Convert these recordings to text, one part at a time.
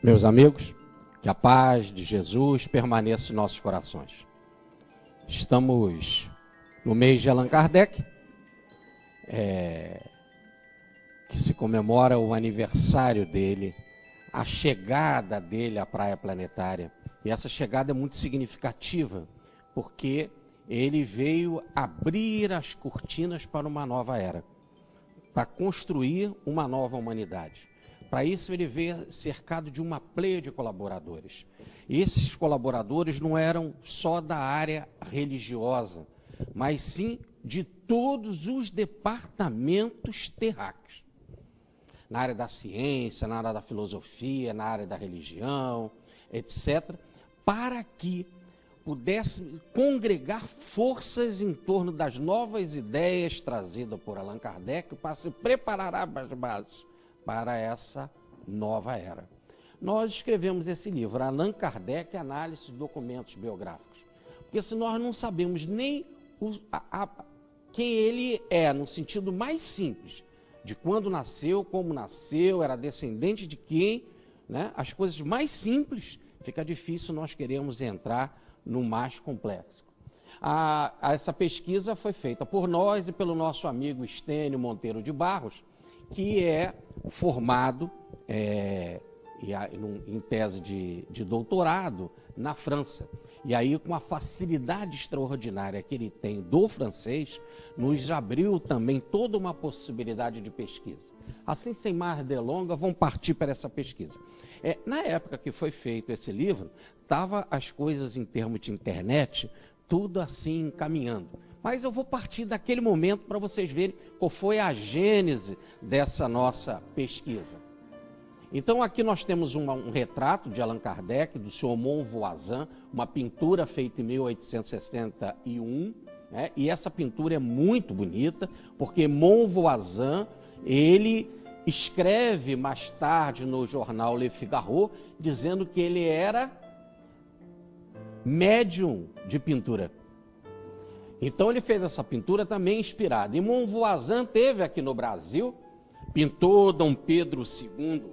Meus amigos, que a paz de Jesus permaneça em nossos corações. Estamos no mês de Allan Kardec, que se comemora o aniversário dele, a chegada dele à Praia Planetária. E essa chegada é muito significativa, porque ele veio abrir as cortinas para uma nova era, para construir uma nova humanidade. Para isso ele veio cercado de uma pleia de colaboradores. E esses colaboradores não eram só da área religiosa, mas sim de todos os departamentos terráqueos. Na área da ciência, na área da filosofia, na área da religião, etc., para que pudesse congregar forças em torno das novas ideias trazidas por Allan Kardec para se preparar as bases para essa nova era. Nós escrevemos esse livro, Allan Kardec, Análise de Documentos Biográficos, porque se nós não sabemos nem quem ele é, no sentido mais simples, de quando nasceu, como nasceu, era descendente de quem, né? As coisas mais simples, fica difícil nós queremos entrar no mais complexo. Essa pesquisa foi feita por nós e pelo nosso amigo Estênio Monteiro de Barros, que é formado em tese de doutorado na França. E aí, com a facilidade extraordinária que ele tem do francês, nos abriu também toda uma possibilidade de pesquisa. Assim, sem mais delongas, vamos partir para essa pesquisa. Na época que foi feito esse livro, estavam as coisas em termos de internet, tudo assim caminhando. Mas eu vou partir daquele momento para vocês verem qual foi a gênese dessa nossa pesquisa. Então aqui nós temos um retrato de Allan Kardec, do senhor Monvoisin, uma pintura feita em 1861, né? E essa pintura é muito bonita, porque Monvoisin, ele escreve mais tarde no jornal Le Figaro, dizendo que ele era médium de pintura. Então ele fez essa pintura também inspirada. E Monvoisin teve aqui no Brasil, pintou Dom Pedro II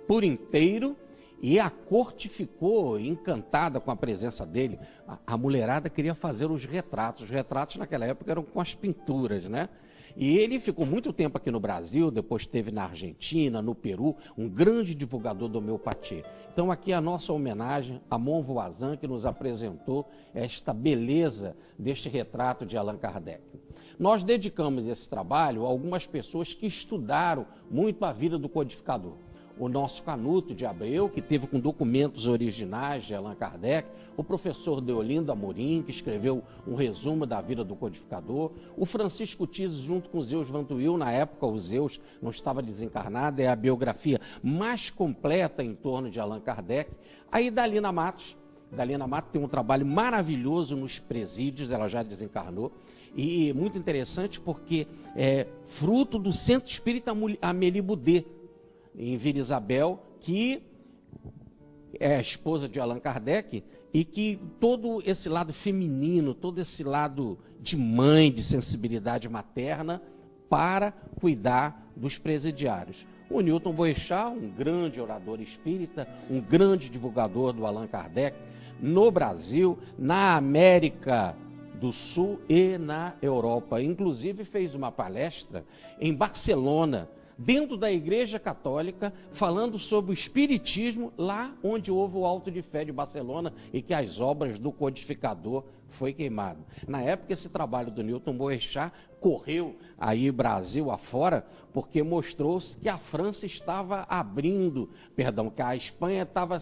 por inteiro, e a corte ficou encantada com a presença dele. A mulherada queria fazer os retratos. Os retratos naquela época eram com as pinturas, né? E ele ficou muito tempo aqui no Brasil, depois esteve na Argentina, no Peru, um grande divulgador da homeopatia. Então aqui a nossa homenagem a Monvoisin, que nos apresentou esta beleza deste retrato de Allan Kardec. Nós dedicamos esse trabalho a algumas pessoas que estudaram muito a vida do codificador. O nosso Canuto de Abreu, que teve com documentos originais de Allan Kardec, o professor Deolindo Amorim, que escreveu um resumo da vida do codificador, o Francisco Tizes, junto com o Zeus Vantuil, na época o Zeus não estava desencarnado, é a biografia mais completa em torno de Allan Kardec. Aí Dalina Matos tem um trabalho maravilhoso nos presídios, ela já desencarnou, e muito interessante porque é fruto do Centro Espírita Amélie Boudet, em Vila Isabel, que é a esposa de Allan Kardec, e que todo esse lado feminino, todo esse lado de mãe, de sensibilidade materna, para cuidar dos presidiários. O Newton Boechat, um grande orador espírita, um grande divulgador do Allan Kardec, no Brasil, na América do Sul e na Europa. Inclusive fez uma palestra em Barcelona, dentro da Igreja Católica, falando sobre o Espiritismo, lá onde houve o Auto de Fé de Barcelona e que as obras do codificador foi queimado. Na época, esse trabalho do Newton Boechat correu aí Brasil afora, porque mostrou-se que a França estava abrindo, que a Espanha estava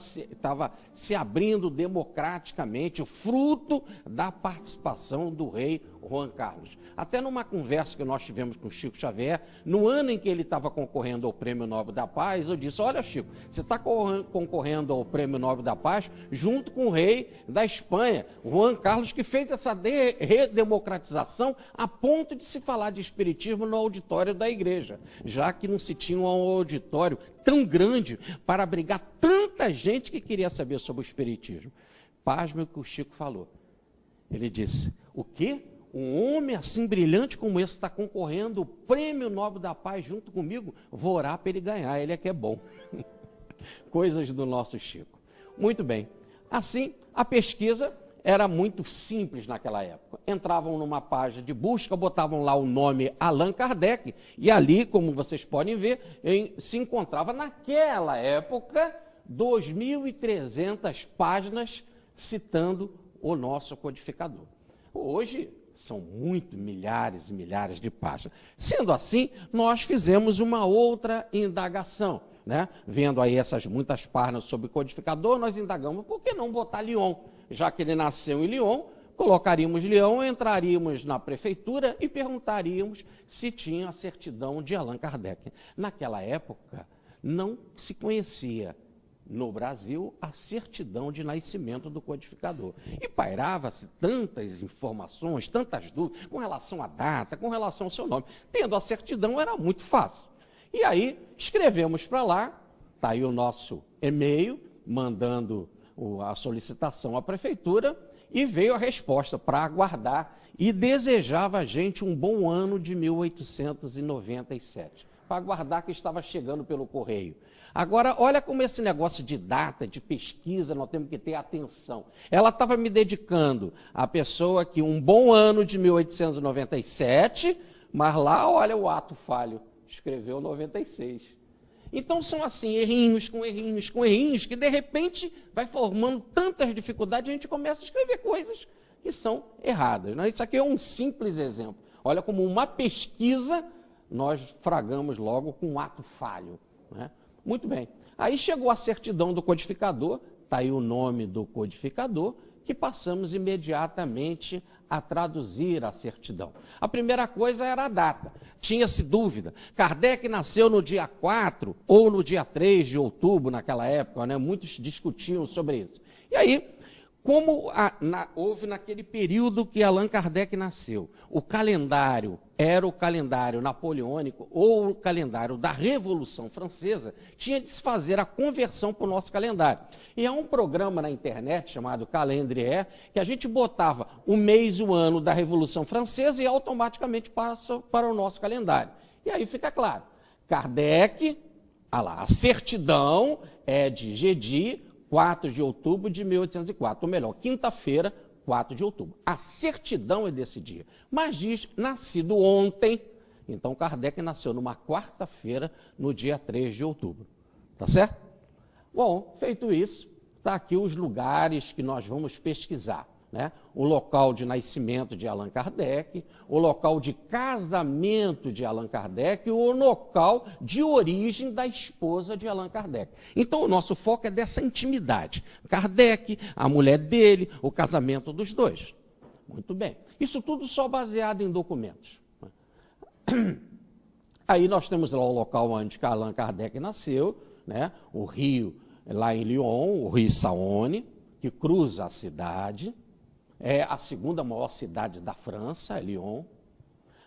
se abrindo democraticamente, fruto da participação do rei Juan Carlos. Até numa conversa que nós tivemos com o Chico Xavier, no ano em que ele estava concorrendo ao Prêmio Nobel da Paz, eu disse: olha, Chico, você está concorrendo ao Prêmio Nobel da Paz junto com o rei da Espanha, Juan Carlos, que fez essa redemocratização a ponto de se falar de espiritismo no auditório da igreja, já que não se tinha um auditório tão grande para abrigar tanta gente que queria saber sobre o espiritismo. Pasme o que o Chico falou. Ele disse: o quê? Um homem assim brilhante como esse está concorrendo ao Prêmio Nobel da Paz junto comigo? Vou orar para ele ganhar, ele é que é bom. Coisas do nosso Chico. Muito bem. Assim, a pesquisa era muito simples naquela época. Entravam numa página de busca, botavam lá o nome Allan Kardec, e ali, como vocês podem ver, se encontrava naquela época 2.300 páginas citando o nosso codificador. Hoje são milhares e milhares de páginas. Sendo assim, nós fizemos uma outra indagação, né? Vendo aí essas muitas páginas sobre codificador, nós indagamos, por que não botar Lyon? Já que ele nasceu em Lyon, colocaríamos Lyon, entraríamos na prefeitura e perguntaríamos se tinha a certidão de Allan Kardec. Naquela época, não se conhecia no Brasil a certidão de nascimento do codificador. E pairava-se tantas informações, tantas dúvidas, com relação à data, com relação ao seu nome. Tendo a certidão, era muito fácil. E aí, escrevemos para lá, está aí o nosso e-mail, mandando a solicitação à prefeitura, e veio a resposta para aguardar, e desejava a gente um bom ano de 1897, para aguardar que estava chegando pelo correio. Agora, olha como esse negócio de data, de pesquisa, nós temos que ter atenção. Ela estava me dedicando à pessoa que um bom ano de 1897, mas lá, olha o ato falho, escreveu 96. Então, são assim, errinhos, que de repente vai formando tantas dificuldades, a gente começa a escrever coisas que são erradas, né? Isso aqui é um simples exemplo. Olha como uma pesquisa, nós fragamos logo com um ato falho, né? Muito bem. Aí chegou a certidão do codificador, está aí o nome do codificador, que passamos imediatamente a traduzir a certidão. A primeira coisa era a data. Tinha-se dúvida. Kardec nasceu no dia 4 ou no dia 3 de outubro, naquela época, né? Muitos discutiam sobre isso. E aí, como houve naquele período que Allan Kardec nasceu, o calendário era o calendário napoleônico ou o calendário da Revolução Francesa, tinha de se fazer a conversão para o nosso calendário. E há um programa na internet chamado Calendrier, que a gente botava o mês e o ano da Revolução Francesa e automaticamente passa para o nosso calendário. E aí fica claro, Kardec, a certidão é de Gedi, 4 de outubro de 1804, ou melhor, quinta-feira, 4 de outubro. A certidão é desse dia, mas diz nascido ontem, então Kardec nasceu numa quarta-feira, no dia 3 de outubro. Tá certo? Bom, feito isso, está aqui os lugares que nós vamos pesquisar, né? O local de nascimento de Allan Kardec, o local de casamento de Allan Kardec e o local de origem da esposa de Allan Kardec. Então, o nosso foco é dessa intimidade. Kardec, a mulher dele, o casamento dos dois. Muito bem. Isso tudo só baseado em documentos. Aí nós temos lá o local onde Allan Kardec nasceu, né? O rio, lá em Lyon, o rio Saône, que cruza a cidade. É a segunda maior cidade da França, Lyon.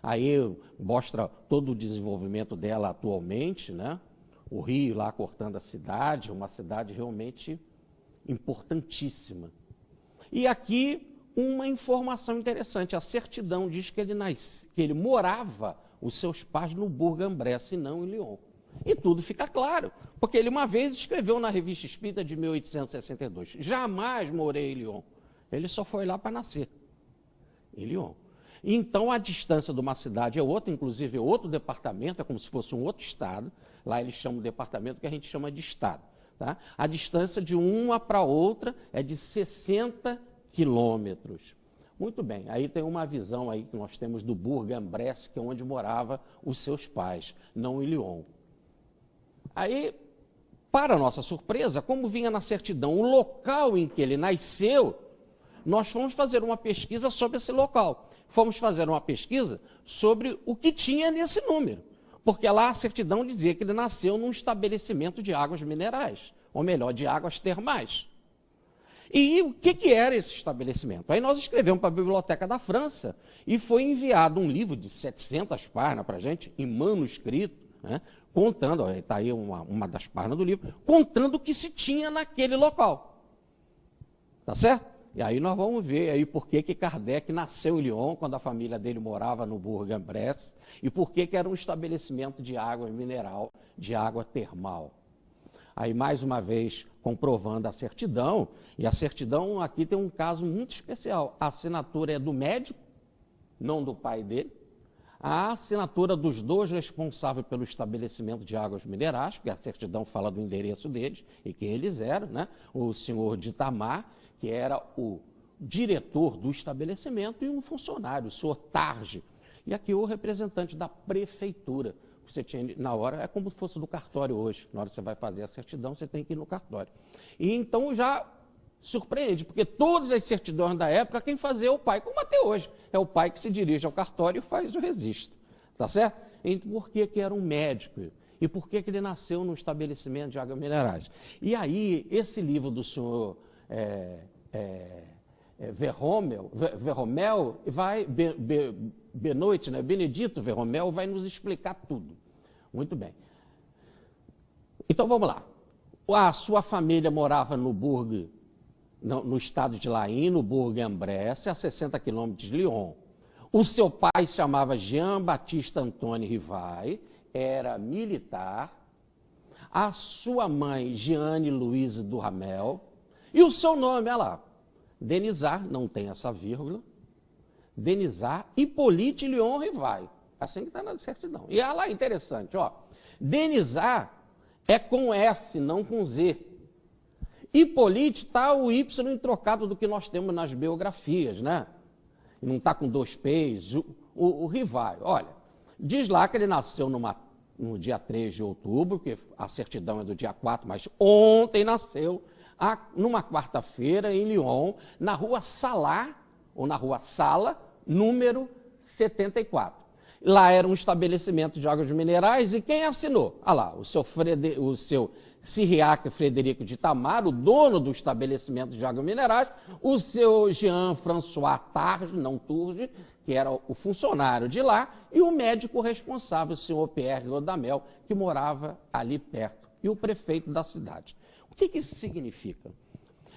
Aí mostra todo o desenvolvimento dela atualmente, né? O rio lá cortando a cidade, uma cidade realmente importantíssima. E aqui uma informação interessante, a certidão diz que ele morava, os seus pais, no Bourg-en-Bresse e não em Lyon. E tudo fica claro, porque ele uma vez escreveu na Revista Espírita de 1862, jamais morei em Lyon. Ele só foi lá para nascer, em Lyon. Então, a distância de uma cidade é outra, inclusive é outro departamento, é como se fosse um outro estado. Lá eles chamam de departamento que a gente chama de estado. Tá? A distância de uma para outra é de 60 quilômetros. Muito bem, aí tem uma visão aí que nós temos do Bourg-en-Bresse, que é onde moravam os seus pais, não em Lyon. Aí, para nossa surpresa, como vinha na certidão o local em que ele nasceu, nós fomos fazer uma pesquisa sobre esse local. Fomos fazer uma pesquisa sobre o que tinha nesse número. Porque lá a certidão dizia que ele nasceu num estabelecimento de águas minerais, ou melhor, de águas termais. E o que era esse estabelecimento? Aí nós escrevemos para a Biblioteca da França e foi enviado um livro de 700 páginas para a gente, em manuscrito, né, contando, está aí uma das páginas do livro, contando o que se tinha naquele local. Tá certo? E aí nós vamos ver aí por que Kardec nasceu em Lyon, quando a família dele morava no Bourg-en-Bresse, e por que era um estabelecimento de água mineral, de água termal. Aí, mais uma vez, comprovando a certidão, e a certidão aqui tem um caso muito especial. A assinatura é do médico, não do pai dele. A assinatura dos dois responsáveis pelo estabelecimento de águas minerais, porque a certidão fala do endereço deles e quem eles eram, né? O senhor de Itamar, que era o diretor do estabelecimento, e um funcionário, o senhor Targe. E aqui o representante da prefeitura. Você tinha, na hora, é como se fosse do cartório hoje. Na hora que você vai fazer a certidão, você tem que ir no cartório. E então já surpreende, porque todas as certidões da época, quem fazia é o pai, como até hoje. É o pai que se dirige ao cartório e faz o registro. Tá certo? Então, por que que era um médico? E por que que ele nasceu no estabelecimento de águas minerais? E aí, esse livro do senhor Verromel vai, Benoit, né? Benedito Verromel vai nos explicar tudo. Muito bem. Então, vamos lá. A sua família morava no Bourg, no estado de Laim, no Bourg-en-Bresse, a 60 quilômetros de Lyon. O seu pai se chamava Jean-Baptiste Antoine Rivail, era militar. A sua mãe, Jeanne Louise Duhamel. E o seu nome, olha lá, Denisard, não tem essa vírgula, Denisard Hippolyte Lyon Rivail. Assim que está na certidão. E olha lá, interessante, ó. Denisard é com S, não com Z. Hippolyte está o Y trocado do que nós temos nas biografias, né? Não está com dois P's. O Rivail, olha, diz lá que ele nasceu no dia 3 de outubro, que a certidão é do dia 4, mas ontem nasceu, numa quarta-feira, em Lyon, na rua Salat, ou na rua Sala, número 74. Lá era um estabelecimento de águas minerais, e quem assinou? Ah lá, o seu Cyriaque Frederico de Itamar, o dono do estabelecimento de águas minerais, o seu Jean-François Targe, não Turge, que era o funcionário de lá, e o médico responsável, o senhor Pierre Rodamel, que morava ali perto, e o prefeito da cidade. O que isso significa?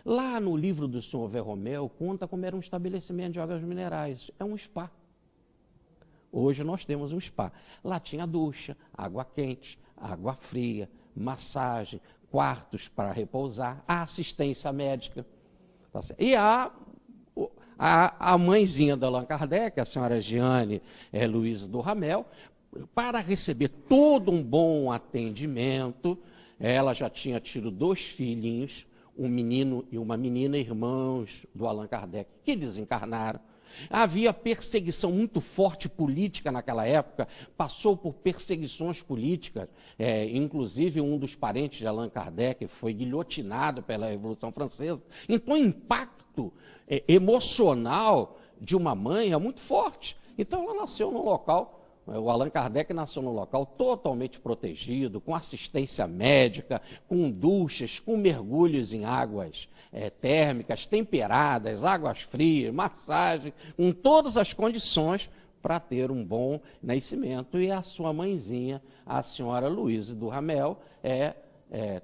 Lá no livro do senhor Verromel, conta como era um estabelecimento de águas minerais. É um spa. Hoje nós temos um spa. Lá tinha ducha, água quente, água fria, massagem, quartos para repousar, a assistência médica. Tá certo? E a mãezinha da Allan Kardec, a senhora Jeanne Louise Duhamel, para receber todo um bom atendimento, ela já tinha tido 2 filhinhos, um menino e uma menina, irmãos do Allan Kardec, que desencarnaram. Havia perseguição muito forte política naquela época, passou por perseguições políticas, inclusive um dos parentes de Allan Kardec foi guilhotinado pela Revolução Francesa. Então o impacto emocional de uma mãe é muito forte. Então ela nasceu num local, o Allan Kardec nasceu num local totalmente protegido, com assistência médica, com duchas, com mergulhos em águas térmicas, temperadas, águas frias, massagem, com todas as condições para ter um bom nascimento. E a sua mãezinha, a senhora Louise Duhamel,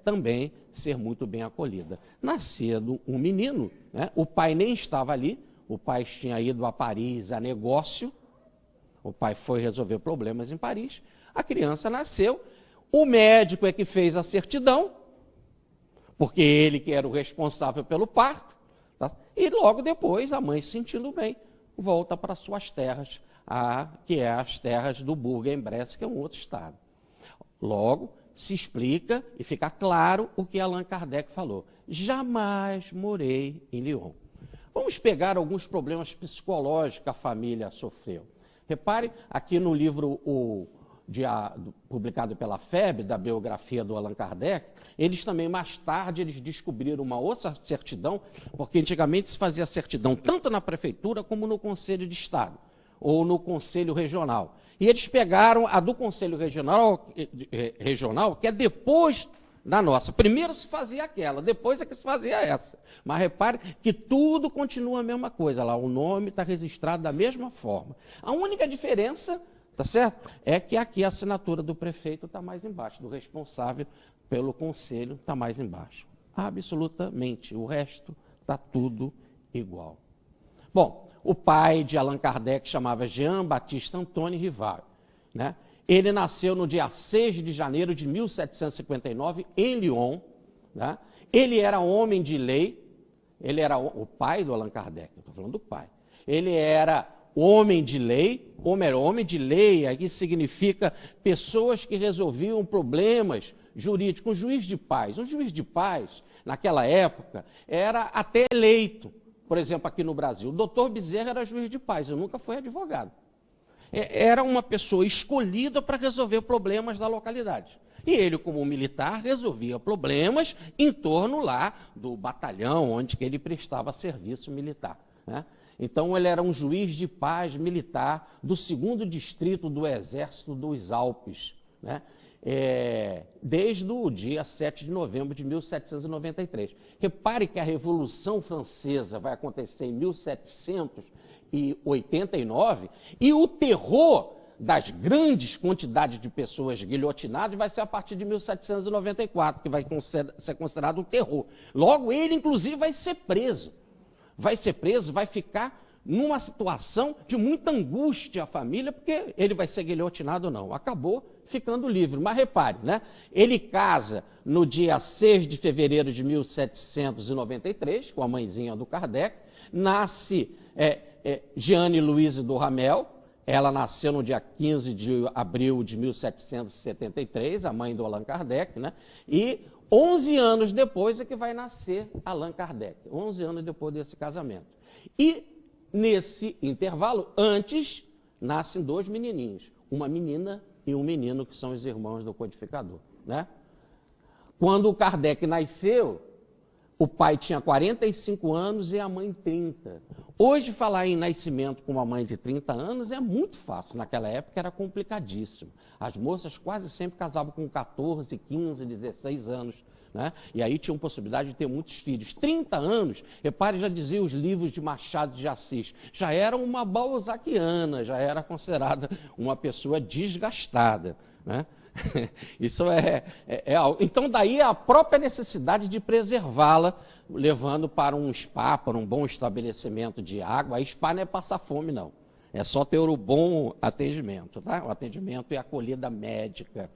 também ser muito bem acolhida. Nascendo um menino, né? O pai nem estava ali, o pai tinha ido a Paris a negócio, o pai foi resolver problemas em Paris, a criança nasceu, o médico é que fez a certidão, porque ele que era o responsável pelo parto, tá? E logo depois a mãe, se sentindo bem, volta para suas terras, que é as terras do Bourg-en-Bresse, que é um outro estado. Logo, se explica e fica claro o que Allan Kardec falou. Jamais morei em Lyon. Vamos pegar alguns problemas psicológicos que a família sofreu. Repare, aqui no livro publicado pela FEB, da biografia do Allan Kardec, eles também, mais tarde, eles descobriram uma outra certidão, porque antigamente se fazia certidão tanto na prefeitura como no Conselho de Estado, ou no Conselho Regional. E eles pegaram a do Conselho Regional, que é depois da nossa. Primeiro se fazia aquela, depois é que se fazia essa. Mas repare que tudo continua a mesma coisa. Lá o nome está registrado da mesma forma. A única diferença, tá certo? É que aqui a assinatura do prefeito está mais embaixo, do responsável pelo conselho está mais embaixo. Absolutamente. O resto está tudo igual. Bom, o pai de Allan Kardec chamava Jean-Baptiste Antoine Rivail, né? Ele nasceu no dia 6 de janeiro de 1759, em Lyon. Né? Ele era homem de lei, ele era o pai do Allan Kardec, eu estou falando do pai. Ele era homem de lei, homem de lei, aqui significa pessoas que resolviam problemas jurídicos, um juiz de paz. Um juiz de paz, naquela época, era até eleito. Por exemplo, aqui no Brasil, o doutor Bezerra era juiz de paz, eu nunca fui advogado. Era uma pessoa escolhida para resolver problemas da localidade. E ele, como militar, resolvia problemas em torno lá do batalhão onde que ele prestava serviço militar. Né? Então, ele era um juiz de paz militar do 2º Distrito do Exército dos Alpes, né? Desde o dia 7 de novembro de 1793. Repare que a Revolução Francesa vai acontecer em 1789 e o terror das grandes quantidades de pessoas guilhotinadas vai ser a partir de 1794, que vai ser considerado um terror. Logo, ele, inclusive, vai ser preso. Vai ficar numa situação de muita angústia à família, porque ele vai ser guilhotinado ou não. Acabou ficando livre. Mas repare, né? Ele casa no dia 6 de fevereiro de 1793, com a mãezinha do Kardec. Nasce Jeanne Louise do Ramel. Ela nasceu no dia 15 de abril de 1773, a mãe do Allan Kardec, né? E 11 anos depois é que vai nascer Allan Kardec, 11 anos depois desse casamento. E nesse intervalo, antes, nascem 2 menininhos, uma menina e um menino, que são os irmãos do codificador. Né? Quando o Kardec nasceu, o pai tinha 45 anos e a mãe 30. Hoje, falar em nascimento com uma mãe de 30 anos é muito fácil. Naquela época era complicadíssimo. As moças quase sempre casavam com 14, 15, 16 anos. Né? E aí tinham possibilidade de ter muitos filhos. 30 anos, repare, já dizia os livros de Machado de Assis, já era uma balzaquiana, já era considerada uma pessoa desgastada. Né? Isso é algo. Então, daí a própria necessidade de preservá-la, levando para um spa, para um bom estabelecimento de água. A spa não é passar fome, não. É só ter o bom atendimento, tá? O atendimento e a acolhida médica.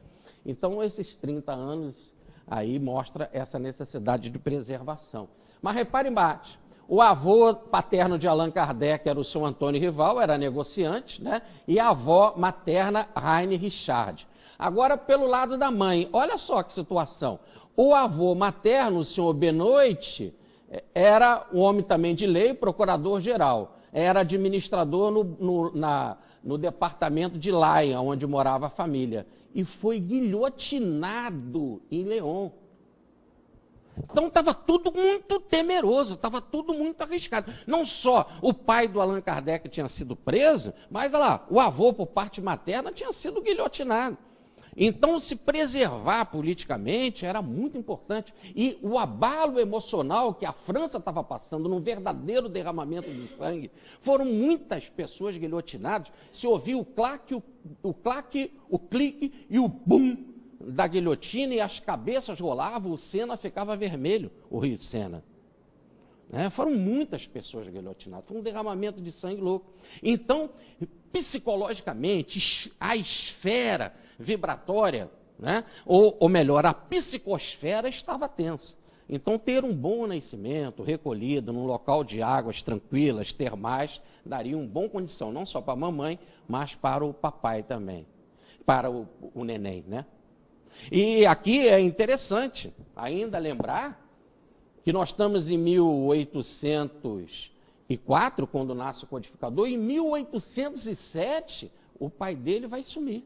Então, esses 30 anos aí mostra essa necessidade de preservação. Mas repare embaixo, o avô paterno de Allan Kardec era o seu Antônio Rival, era negociante, né? E a avó materna, Raine Richard. Agora, pelo lado da mãe, olha só que situação. O avô materno, o senhor Benoit, era um homem também de lei, procurador-geral. Era administrador no departamento de Laia, onde morava a família. E foi guilhotinado em León. Então estava tudo muito temeroso, estava tudo muito arriscado. Não só o pai do Allan Kardec tinha sido preso, mas olha lá, o avô, por parte materna, tinha sido guilhotinado. Então, se preservar politicamente era muito importante. E o abalo emocional que a França estava passando, num verdadeiro derramamento de sangue, foram muitas pessoas guilhotinadas. Se ouvia o claque, o clique e o bum da guilhotina, e as cabeças rolavam, o Sena ficava vermelho, o rio Sena. Foram muitas pessoas guilhotinadas, foi um derramamento de sangue louco. Então, psicologicamente, a esfera vibratória, né? ou melhor, a psicosfera estava tensa. Então, ter um bom nascimento, recolhido, num local de águas tranquilas, termais, daria uma boa condição, não só para a mamãe, mas para o papai também, para o neném. Né? E aqui é interessante ainda lembrar que nós estamos em 1804, quando nasce o codificador, e em 1807, o pai dele vai sumir.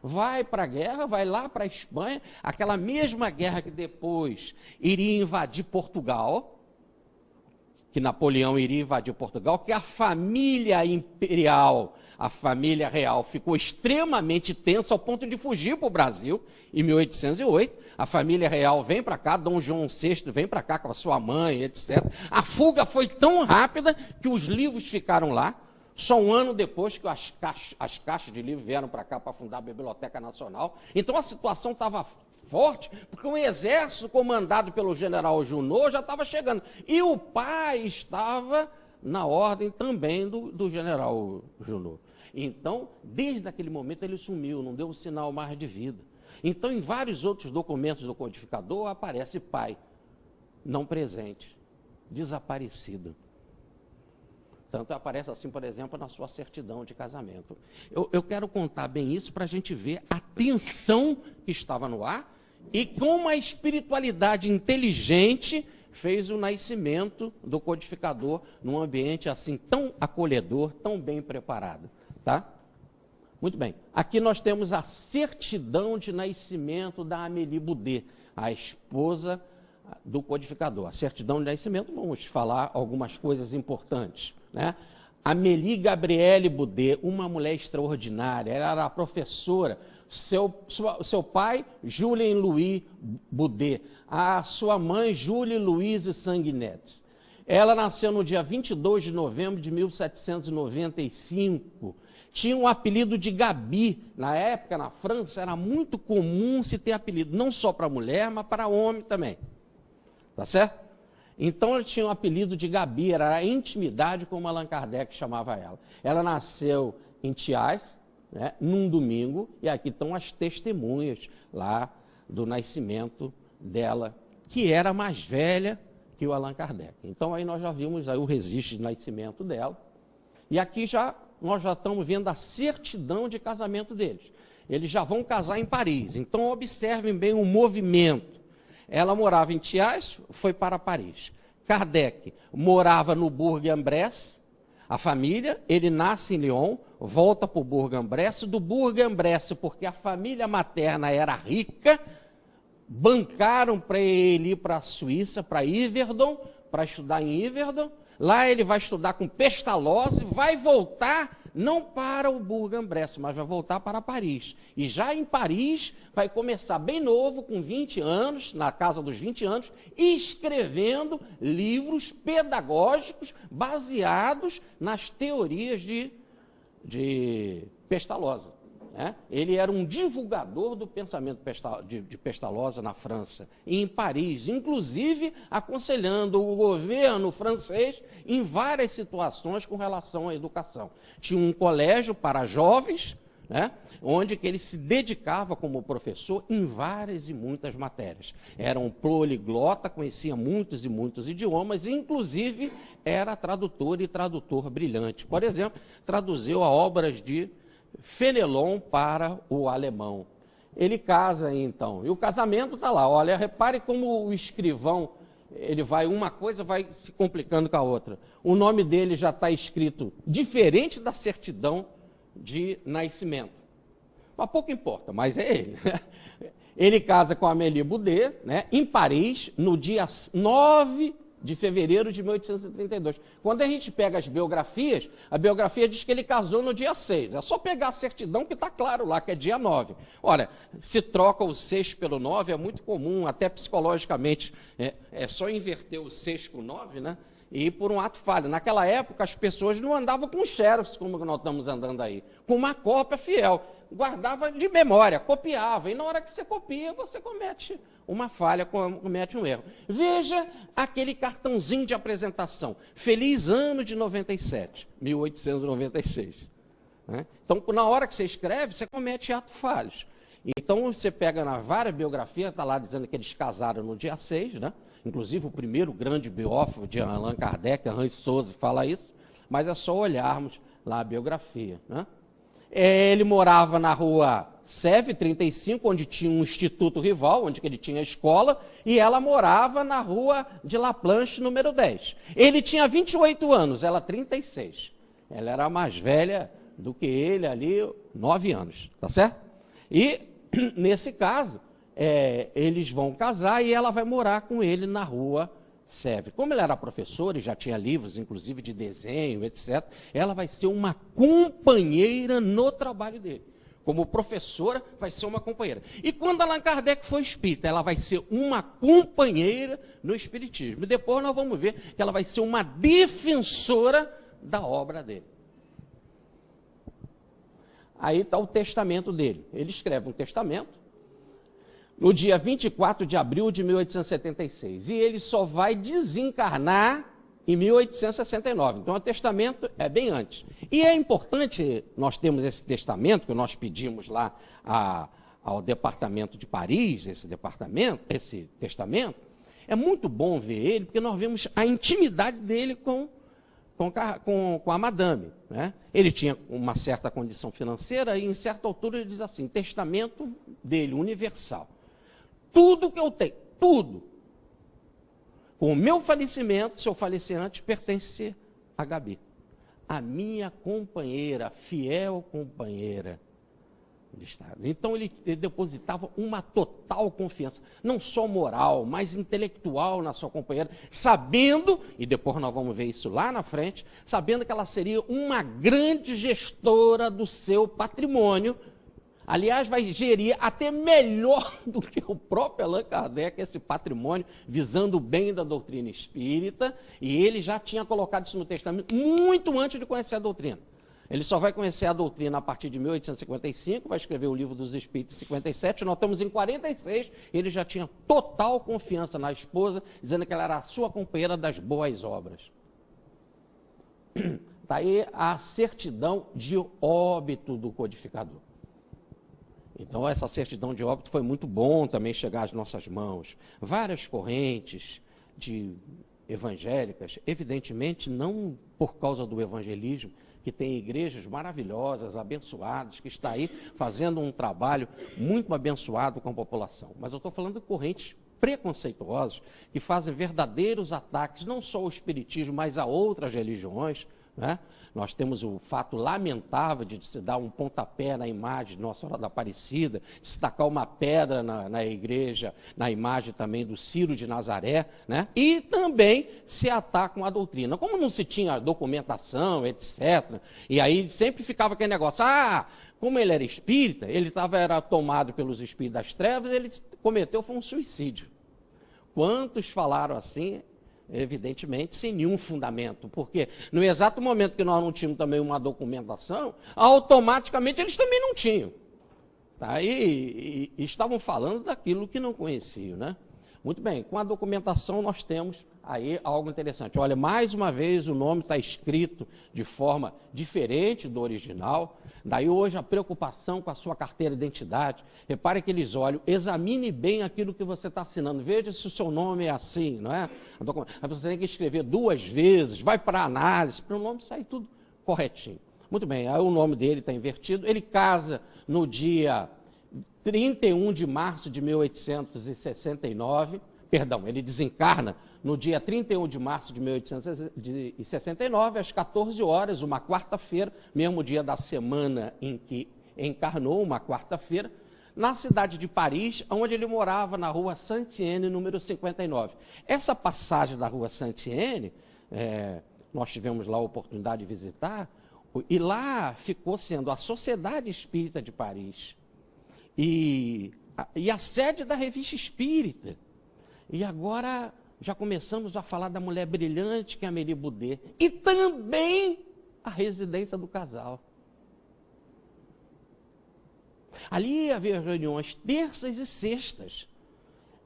Vai para a guerra, vai lá para a Espanha, aquela mesma guerra que depois iria invadir Portugal, que Napoleão iria invadir Portugal, que a família imperial, a família real, ficou extremamente tensa ao ponto de fugir para o Brasil, em 1808. A família real vem para cá, Dom João VI vem para cá com a sua mãe, etc. A fuga foi tão rápida que os livros ficaram lá. Só um ano depois que as caixas de livros vieram para cá para fundar a Biblioteca Nacional. Então a situação estava forte, porque o exército comandado pelo general Junot já estava chegando. E o pai estava na ordem também do general Junot. Então, desde aquele momento ele sumiu, não deu um sinal mais de vida. Então, em vários outros documentos do codificador aparece pai, não presente, desaparecido. Tanto aparece assim, por exemplo, na sua certidão de casamento. Eu quero contar bem isso para a gente ver a tensão que estava no ar e como a espiritualidade inteligente fez o nascimento do codificador num ambiente assim tão acolhedor, tão bem preparado, tá? Muito bem. Aqui nós temos a certidão de nascimento da Amélie Boudet, a esposa do codificador. A certidão de nascimento, vamos falar algumas coisas importantes, né? Amélie Gabrielle Boudet, uma mulher extraordinária, ela era professora. Seu pai, Julien Louis Boudet, a sua mãe, Julie Louise Sanguinet. Ela nasceu no dia 22 de novembro de 1795. Tinha um apelido de Gabi. Na época, na França, era muito comum se ter apelido, não só para mulher, mas para homem também. Tá certo? Então, ela tinha um apelido de Gabi, era a intimidade, como Allan Kardec chamava ela. Ela nasceu em Thiais, né, num domingo, e aqui estão as testemunhas lá do nascimento dela, que era mais velha que o Allan Kardec. Então, aí nós já vimos aí o registro de nascimento dela. E aqui nós já estamos vendo a certidão de casamento deles. Eles já vão casar em Paris. Então, observem bem o movimento. Ela morava em Thiais, foi para Paris. Kardec morava no Bourg-en-Bresse, a família, ele nasce em Lyon, volta para o Bourg-en-Bresse, do Bourg-en-Bresse, porque a família materna era rica, bancaram para ele ir para a Suíça, para Yverdon, para estudar em Yverdon. Lá ele vai estudar com Pestalozzi, vai voltar não para o Bourg-en-Bresse, mas vai voltar para Paris. E já em Paris vai começar bem novo, com 20 anos, na casa dos 20 anos, escrevendo livros pedagógicos baseados nas teorias de Pestalozzi. Né? Ele era um divulgador do pensamento de Pestalozzi na França e em Paris, inclusive aconselhando o governo francês em várias situações com relação à educação. Tinha um colégio para jovens, né, onde que ele se dedicava como professor em várias e muitas matérias. Era um poliglota, conhecia muitos e muitos idiomas, e inclusive era tradutor e tradutor brilhante. Por exemplo, traduziu a obras de Fenelon para o alemão. Ele casa então, e o casamento está lá. Olha, repare como o escrivão, ele vai, uma coisa vai se complicando com a outra. O nome dele já está escrito diferente da certidão de nascimento. Mas pouco importa, mas é ele. Ele casa com a Amélie Boudet, né, em Paris, no dia 9 de fevereiro de 1832. Quando a gente pega as biografias, a biografia diz que ele casou no dia 6. É só pegar a certidão que está claro lá, que é dia 9. Olha, se troca o 6 pelo 9, é muito comum, até psicologicamente, é só inverter o 6 com o 9, né? E ir por um ato falho. Naquela época, as pessoas não andavam com xerox, como nós estamos andando aí, com uma cópia fiel. Guardava de memória, copiava. E na hora que você copia, você comete uma falha, comete um erro. Veja aquele cartãozinho de apresentação. Feliz ano de 97, 1896. Né? Então, na hora que você escreve, você comete atos falhos. Então, você pega na várias biografias, está lá dizendo que eles casaram no dia 6, né? Inclusive o primeiro grande biógrafo de Allan Kardec, Henri Sauze, fala isso, mas é só olharmos lá a biografia. Né? Ele morava na rua Sèvres, 35, onde tinha um instituto rival, onde ele tinha escola, e ela morava na rua de La Planche, número 10. Ele tinha 28 anos, ela 36. Ela era mais velha do que ele ali, 9 anos, tá certo? E, nesse caso, eles vão casar e ela vai morar com ele na rua Sèvres. Como ela era professora e já tinha livros, inclusive de desenho, etc., ela vai ser uma companheira no trabalho dele. Como professora, vai ser uma companheira. E quando Allan Kardec for espírita, ela vai ser uma companheira no espiritismo. E depois nós vamos ver que ela vai ser uma defensora da obra dele. Aí está o testamento dele. Ele escreve um testamento no dia 24 de abril de 1876. E ele só vai desencarnar em 1869. Então, o testamento é bem antes. E é importante nós termos esse testamento, que nós pedimos lá ao departamento de Paris, esse testamento. É muito bom ver ele, porque nós vemos a intimidade dele com a madame. Né? Ele tinha uma certa condição financeira e, em certa altura, ele diz assim, testamento dele, universal. Tudo que eu tenho, tudo, com o meu falecimento, se eu falecer antes, pertence a Gabi. A minha companheira, fiel companheira de Estado. Então, ele depositava uma total confiança, não só moral, mas intelectual na sua companheira, sabendo, e depois nós vamos ver isso lá na frente, sabendo que ela seria uma grande gestora do seu patrimônio. Aliás, vai gerir até melhor do que o próprio Allan Kardec esse patrimônio, visando o bem da doutrina espírita, e ele já tinha colocado isso no testamento muito antes de conhecer a doutrina. Ele só vai conhecer a doutrina a partir de 1855, vai escrever o Livro dos Espíritos em 57, nós estamos em 46, ele já tinha total confiança na esposa, dizendo que ela era a sua companheira das boas obras. Daí a certidão de óbito do codificador. Então, essa certidão de óbito foi muito bom também chegar às nossas mãos. Várias correntes evangélicas, evidentemente não por causa do evangelismo, que tem igrejas maravilhosas, abençoadas, que está aí fazendo um trabalho muito abençoado com a população. Mas eu estou falando de correntes preconceituosas, que fazem verdadeiros ataques, não só ao espiritismo, mas a outras religiões. Né? Nós temos o fato lamentável de se dar um pontapé na imagem de Nossa Senhora da Aparecida, de se tacar uma pedra na igreja, na imagem também do Ciro de Nazaré, né? E também se atacam a doutrina. Como não se tinha documentação, etc., e aí sempre ficava aquele negócio, como ele era espírita, ele era tomado pelos espíritos das trevas, ele cometeu foi um suicídio. Quantos falaram assim? Evidentemente, sem nenhum fundamento, porque no exato momento que nós não tínhamos também uma documentação, automaticamente eles também não tinham. Tá? E estavam falando daquilo que não conheciam. Né? Muito bem, com a documentação nós temos aí algo interessante. Olha, mais uma vez o nome está escrito de forma diferente do original, daí hoje a preocupação com a sua carteira de identidade. Repare que eles olham, examine bem aquilo que você está assinando, veja se o seu nome é assim, não é? Aí você tem que escrever 2 vezes, vai para a análise, para o nome sair tudo corretinho. Muito bem, aí o nome dele está invertido, ele casa no dia 31 de março de 1869, perdão, ele desencarna no dia 31 de março de 1869, às 14 horas, uma quarta-feira, mesmo dia da semana em que encarnou, uma quarta-feira, na cidade de Paris, onde ele morava, na rua Saint-Étienne, número 59. Essa passagem da rua Saint-Étienne, nós tivemos lá a oportunidade de visitar, e lá ficou sendo a Sociedade Espírita de Paris, e a sede da Revista Espírita. E agora já começamos a falar da mulher brilhante, que é a Amélie Boudet, e também a residência do casal. Ali havia reuniões terças e sextas,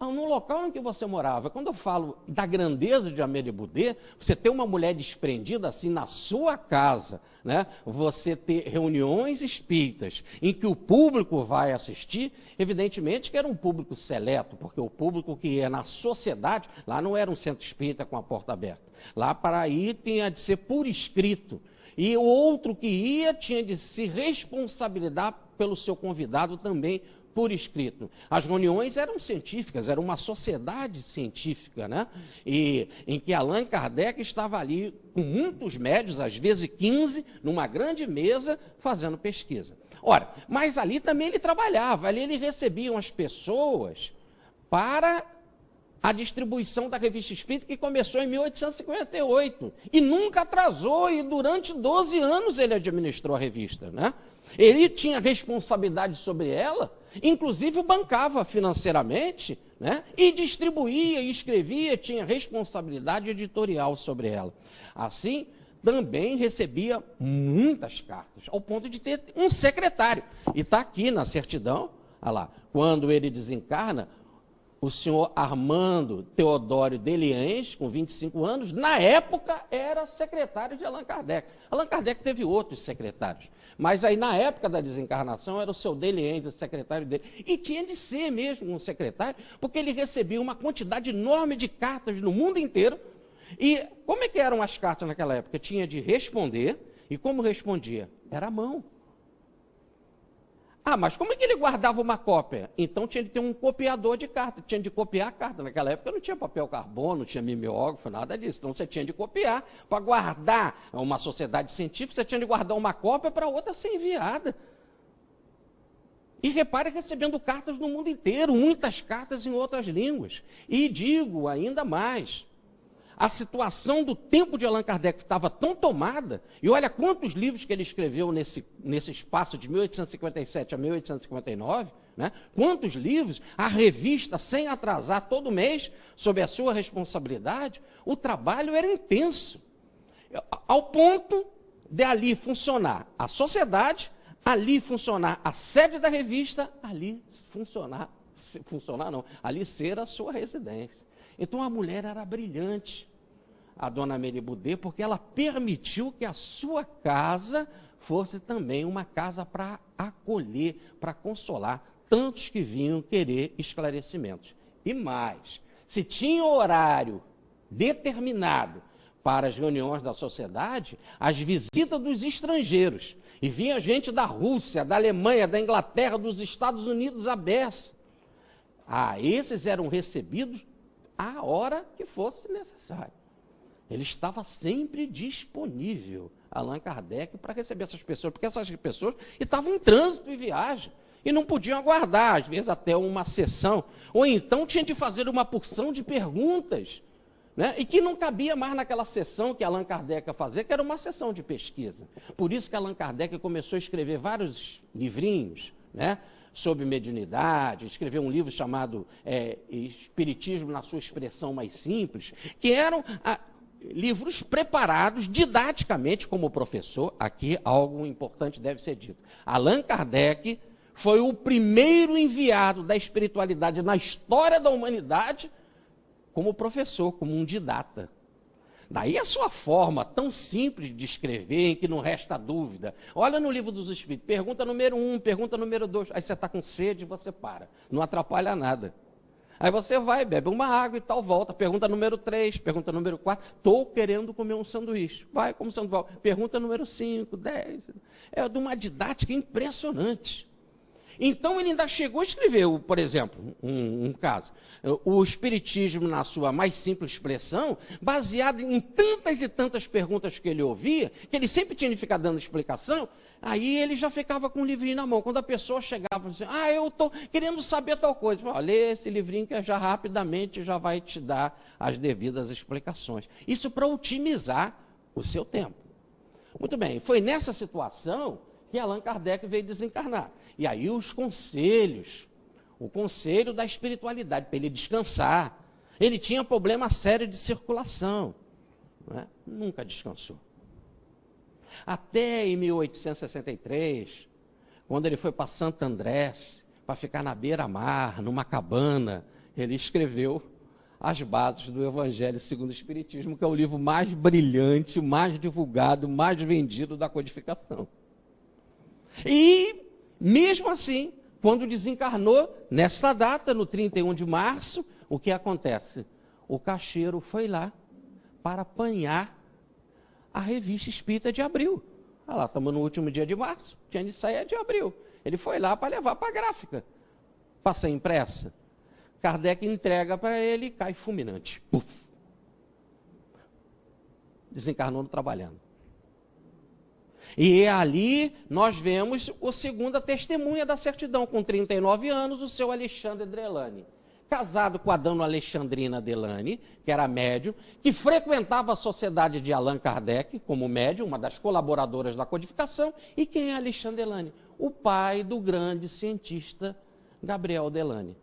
no local em que você morava. Quando eu falo da grandeza de Amélie Boudet, você ter uma mulher desprendida assim na sua casa, né? Você ter reuniões espíritas em que o público vai assistir, evidentemente que era um público seleto, porque o público que ia na sociedade, lá não era um centro espírita com a porta aberta. Lá para ir tinha de ser por escrito. E o outro que ia tinha de se responsabilizar pelo seu convidado também por escrito. As reuniões eram científicas, era uma sociedade científica, né? E em que Allan Kardec estava ali com muitos médios, às vezes 15, numa grande mesa, fazendo pesquisa. Ora, mas ali também ele trabalhava, ali ele recebia as pessoas para a distribuição da Revista Espírita, que começou em 1858, e nunca atrasou, e durante 12 anos ele administrou a revista, né? Ele tinha responsabilidade sobre ela, inclusive bancava financeiramente, né? E distribuía, e escrevia, tinha responsabilidade editorial sobre ela. Assim, também recebia muitas cartas, ao ponto de ter um secretário. E está aqui na certidão, olha lá, quando ele desencarna, o senhor Armando Teodório Deliens, com 25 anos, na época era secretário de Allan Kardec. Allan Kardec teve outros secretários, mas aí na época da desencarnação era o seu Deliens, o secretário dele. E tinha de ser mesmo um secretário, porque ele recebia uma quantidade enorme de cartas no mundo inteiro. E como é que eram as cartas naquela época? Tinha de responder, e como respondia? Era à mão. Ah, mas como é que ele guardava uma cópia? Então tinha de ter um copiador de carta, tinha de copiar a carta. Naquela época não tinha papel carbono, não tinha mimeógrafo, nada disso. Então você tinha de copiar. Para guardar uma sociedade científica, você tinha de guardar uma cópia para outra ser enviada. E repare recebendo cartas no mundo inteiro, muitas cartas em outras línguas. E digo ainda mais, a situação do tempo de Allan Kardec estava tão tomada, e olha quantos livros que ele escreveu nesse espaço de 1857 a 1859, né? Quantos livros, a revista, sem atrasar, todo mês, sob a sua responsabilidade, o trabalho era intenso, ao ponto de ali funcionar a sociedade, ali funcionar a sede da revista, ali ali ser a sua residência. Então a mulher era brilhante, a dona Amélie Boudet, porque ela permitiu que a sua casa fosse também uma casa para acolher, para consolar tantos que vinham querer esclarecimentos. E mais, se tinha horário determinado para as reuniões da sociedade, as visitas dos estrangeiros, e vinha gente da Rússia, da Alemanha, da Inglaterra, dos Estados Unidos à beça. Esses eram recebidos a hora que fosse necessário. Ele estava sempre disponível, Allan Kardec, para receber essas pessoas, porque essas pessoas estavam em trânsito e viagem, e não podiam aguardar, às vezes até uma sessão, ou então tinha de fazer uma porção de perguntas, né? E que não cabia mais naquela sessão que Allan Kardec ia fazer, que era uma sessão de pesquisa. Por isso que Allan Kardec começou a escrever vários livrinhos, né? Sobre mediunidade, escreveu um livro chamado Espiritismo na sua expressão mais simples, que eram livros preparados didaticamente como professor. Aqui algo importante deve ser dito. Allan Kardec foi o primeiro enviado da espiritualidade na história da humanidade como professor, como um didata. Daí a sua forma tão simples de escrever, em que não resta dúvida. Olha no Livro dos Espíritos, pergunta número 1, pergunta número 2, aí você está com sede e você para, não atrapalha nada. Aí você vai, bebe uma água e tal, volta, pergunta número 3, pergunta número 4, estou querendo comer um sanduíche, vai como sanduíche, pergunta número 5, 10, é de uma didática impressionante. Então ele ainda chegou a escrever, por exemplo, um caso, o Espiritismo na sua mais simples expressão, baseado em tantas e tantas perguntas que ele ouvia, que ele sempre tinha de ficar dando explicação, aí ele já ficava com um livrinho na mão. Quando a pessoa chegava e dizia, eu estou querendo saber tal coisa, lê esse livrinho que já rapidamente já vai te dar as devidas explicações. Isso para otimizar o seu tempo. Muito bem, foi nessa situação que Allan Kardec veio desencarnar. E aí os conselhos, o conselho da espiritualidade, para ele descansar. Ele tinha problema sério de circulação, né? Nunca descansou. Até em 1863, quando ele foi para Santo Andrés, para ficar na beira-mar, numa cabana, ele escreveu As Bases do Evangelho segundo o Espiritismo, que é o livro mais brilhante, mais divulgado, mais vendido da codificação. E, mesmo assim, quando desencarnou, nesta data, no 31 de março, o que acontece? O caixeiro foi lá para apanhar a revista Espírita de abril. Lá, estamos no último dia de março, tinha de sair de abril. Ele foi lá para levar para a gráfica, para ser impressa. Kardec entrega para ele e cai fulminante. Puf! Desencarnou trabalhando. E ali nós vemos a segunda testemunha da certidão, com 39 anos, o seu Alexandre Delany. Casado com a dona Alexandrina Delany, que era médium, que frequentava a sociedade de Allan Kardec como médium, uma das colaboradoras da codificação. E quem é Alexandre Delany? O pai do grande cientista Gabriel Delany.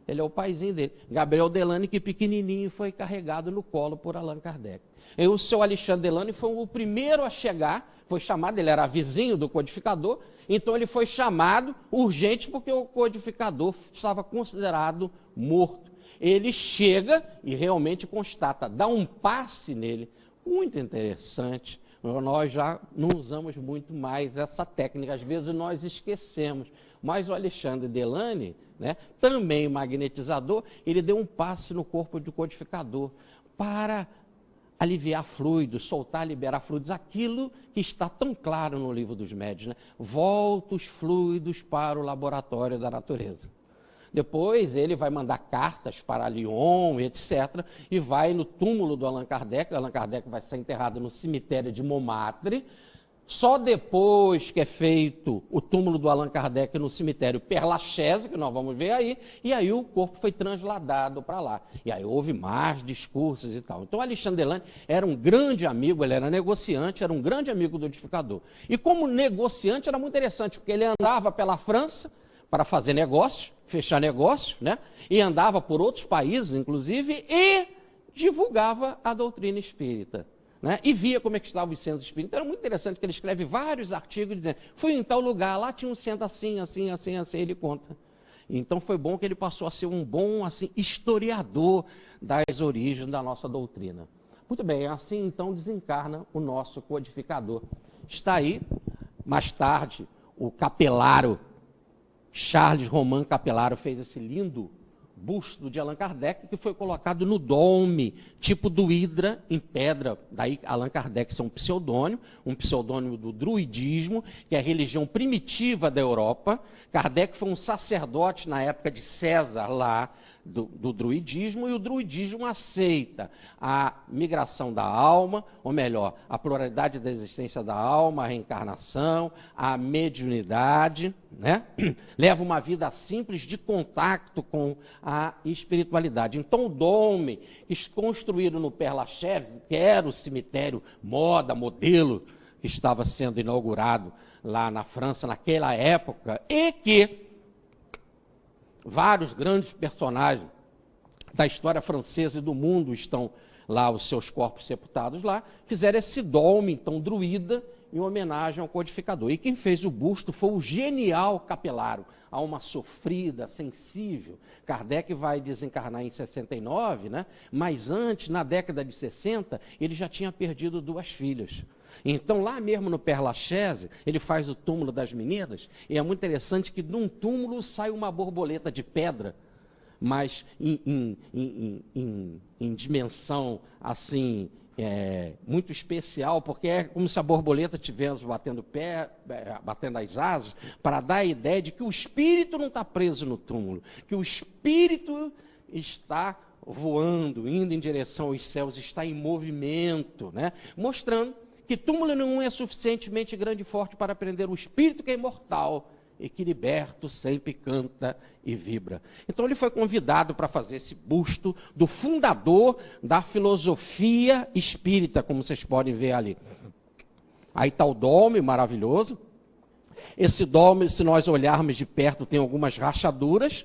Ele é o paizinho dele. Gabriel Delany, que pequenininho foi carregado no colo por Allan Kardec. E o seu Alexandre Delany foi o primeiro a chegar, foi chamado, ele era vizinho do codificador, então ele foi chamado urgente porque o codificador estava considerado morto. Ele chega e realmente constata, dá um passe nele, muito interessante. Nós já não usamos muito mais essa técnica, às vezes nós esquecemos. Mas o Alexandre Delany, né, também magnetizador, ele deu um passe no corpo do codificador para aliviar fluidos, soltar, liberar fluidos, aquilo que está tão claro no livro dos médiuns, né? Volta os fluidos para o laboratório da natureza. Depois ele vai mandar cartas para Lyon, etc., e vai no túmulo do Allan Kardec. O Allan Kardec vai ser enterrado no cemitério de Montmartre. Só depois que é feito o túmulo do Allan Kardec no cemitério Père Lachaise, que nós vamos ver aí, e aí o corpo foi transladado para lá. E aí houve mais discursos e tal. Então Alexandre Delany era um grande amigo, ele era negociante, era um grande amigo do codificador. E como negociante era muito interessante, porque ele andava pela França para fazer negócio, fechar negócio, né? E andava por outros países, inclusive, e divulgava a doutrina espírita. Né? E via como é que estavam os centros espíritas. Então, era muito interessante que ele escreve vários artigos dizendo, fui em tal lugar, lá tinha um centro assim, assim, assim, assim, ele conta. Então foi bom que ele passou a ser um bom assim, historiador das origens da nossa doutrina. Muito bem, assim então desencarna o nosso codificador. Está aí, mais tarde, o Capelaro, Charles Roman Capelaro, fez esse lindo busto de Allan Kardec, que foi colocado no dome, tipo do Hidra, em pedra. Daí Allan Kardec é um pseudônimo do druidismo, que é a religião primitiva da Europa. Kardec foi um sacerdote na época de César, lá do druidismo, e o druidismo aceita a migração da alma, ou melhor, a pluralidade da existência da alma, a reencarnação, a mediunidade, né? Leva uma vida simples de contato com a espiritualidade. Então, o dome, construído no Père Lachaise, que era o cemitério moda, modelo, que estava sendo inaugurado lá na França naquela época, e que vários grandes personagens da história francesa e do mundo estão lá, os seus corpos sepultados lá, fizeram esse dome, então, druida, em homenagem ao codificador. E quem fez o busto foi o genial Capelaro, alma sofrida, sensível. Kardec vai desencarnar em 69, né? Mas antes, na década de 60, ele já tinha perdido 2 filhas. Então, lá mesmo no Père Lachaise, ele faz o túmulo das meninas, e é muito interessante que de um túmulo sai uma borboleta de pedra, mas em dimensão, assim, muito especial, porque é como se a borboleta estivesse batendo as asas, para dar a ideia de que o espírito não está preso no túmulo, que o espírito está voando, indo em direção aos céus, está em movimento, né? Mostrando que túmulo não é suficientemente grande e forte para prender o espírito que é imortal e que liberto sempre canta e vibra. Então ele foi convidado para fazer esse busto do fundador da filosofia espírita, como vocês podem ver ali. Aí está o dome maravilhoso. Esse dome, se nós olharmos de perto, tem algumas rachaduras,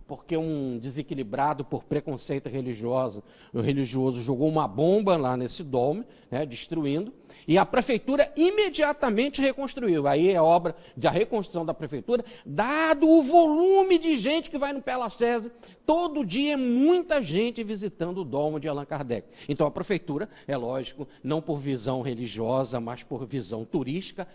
porque um desequilibrado por preconceito religioso, o religioso jogou uma bomba lá nesse dome, né, destruindo, e a prefeitura imediatamente reconstruiu. Aí é obra da reconstrução da prefeitura, dado o volume de gente que vai no Père Lachaise, todo dia é muita gente visitando o domo de Allan Kardec. Então a prefeitura, é lógico, não por visão religiosa, mas por visão turística,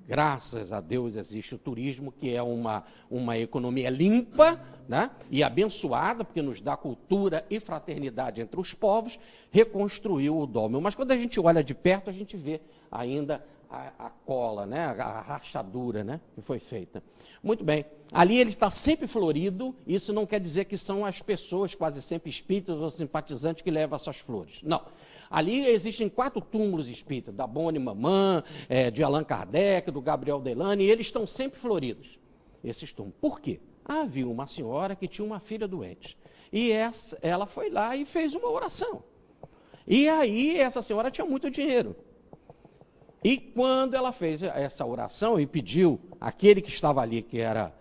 graças a Deus existe o turismo, que é uma economia limpa, né, e abençoada, porque nos dá cultura e fraternidade entre os povos, reconstruiu o domo. Mas quando a gente olha de perto, a gente vê ainda a cola, né, a rachadura, né, que foi feita. Muito bem, ali ele está sempre florido, isso não quer dizer que são as pessoas, quase sempre espíritas ou simpatizantes, que levam essas flores. Não. Ali existem 4 túmulos espíritas, da Bonne Maman, de Allan Kardec, do Gabriel Delany, e eles estão sempre floridos, esses túmulos. Por quê? Havia uma senhora que tinha uma filha doente, e ela foi lá e fez uma oração. E aí essa senhora tinha muito dinheiro. E quando ela fez essa oração e pediu aquele que estava ali, que era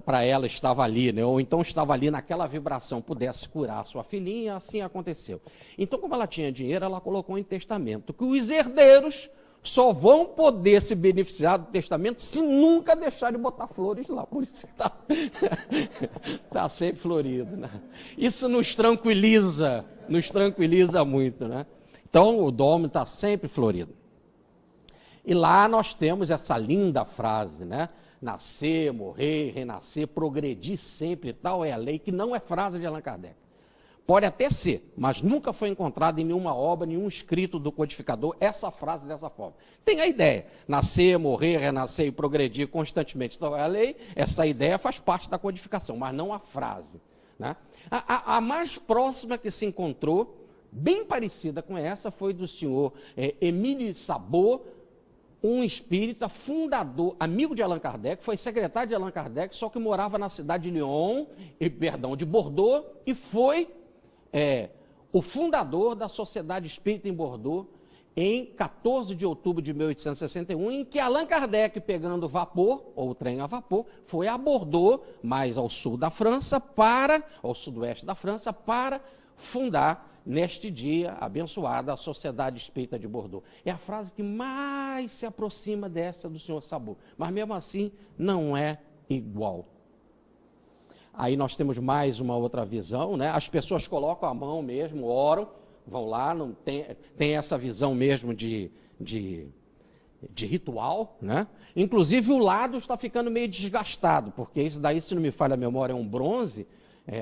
para ela estava ali, né, ou então estava ali naquela vibração, pudesse curar a sua filhinha, assim aconteceu. Então, como ela tinha dinheiro, ela colocou em testamento que os herdeiros só vão poder se beneficiar do testamento se nunca deixarem de botar flores lá. Por isso está sempre florido, né? Isso nos tranquiliza muito, né? Então, o dom está sempre florido. E lá nós temos essa linda frase, né? Nascer, morrer, renascer, progredir sempre, tal é a lei, que não é frase de Allan Kardec. Pode até ser, mas nunca foi encontrado em nenhuma obra, nenhum escrito do codificador, essa frase dessa forma. Tem a ideia, nascer, morrer, renascer e progredir constantemente, tal é a lei, essa ideia faz parte da codificação, mas não a frase, né? A mais próxima que se encontrou, bem parecida com essa, foi do senhor Émile Sabot, um espírita fundador, amigo de Allan Kardec, foi secretário de Allan Kardec, só que morava na cidade de Lyon, de Bordeaux, e foi o fundador da Sociedade Espírita em Bordeaux, em 14 de outubro de 1861, em que Allan Kardec, pegando vapor, ou trem a vapor, foi a Bordeaux, mais ao sul da França, ao sudoeste da França, para fundar, neste dia abençoado, a Sociedade Espírita de Bordeaux. É a frase que mais se aproxima dessa do senhor Sabot, mas mesmo assim não é igual. Aí nós temos mais uma outra visão, né? As pessoas colocam a mão mesmo, oram, vão lá, não tem essa visão mesmo de ritual, né? Inclusive o lado está ficando meio desgastado, porque isso daí, se não me falha a memória, é um bronze,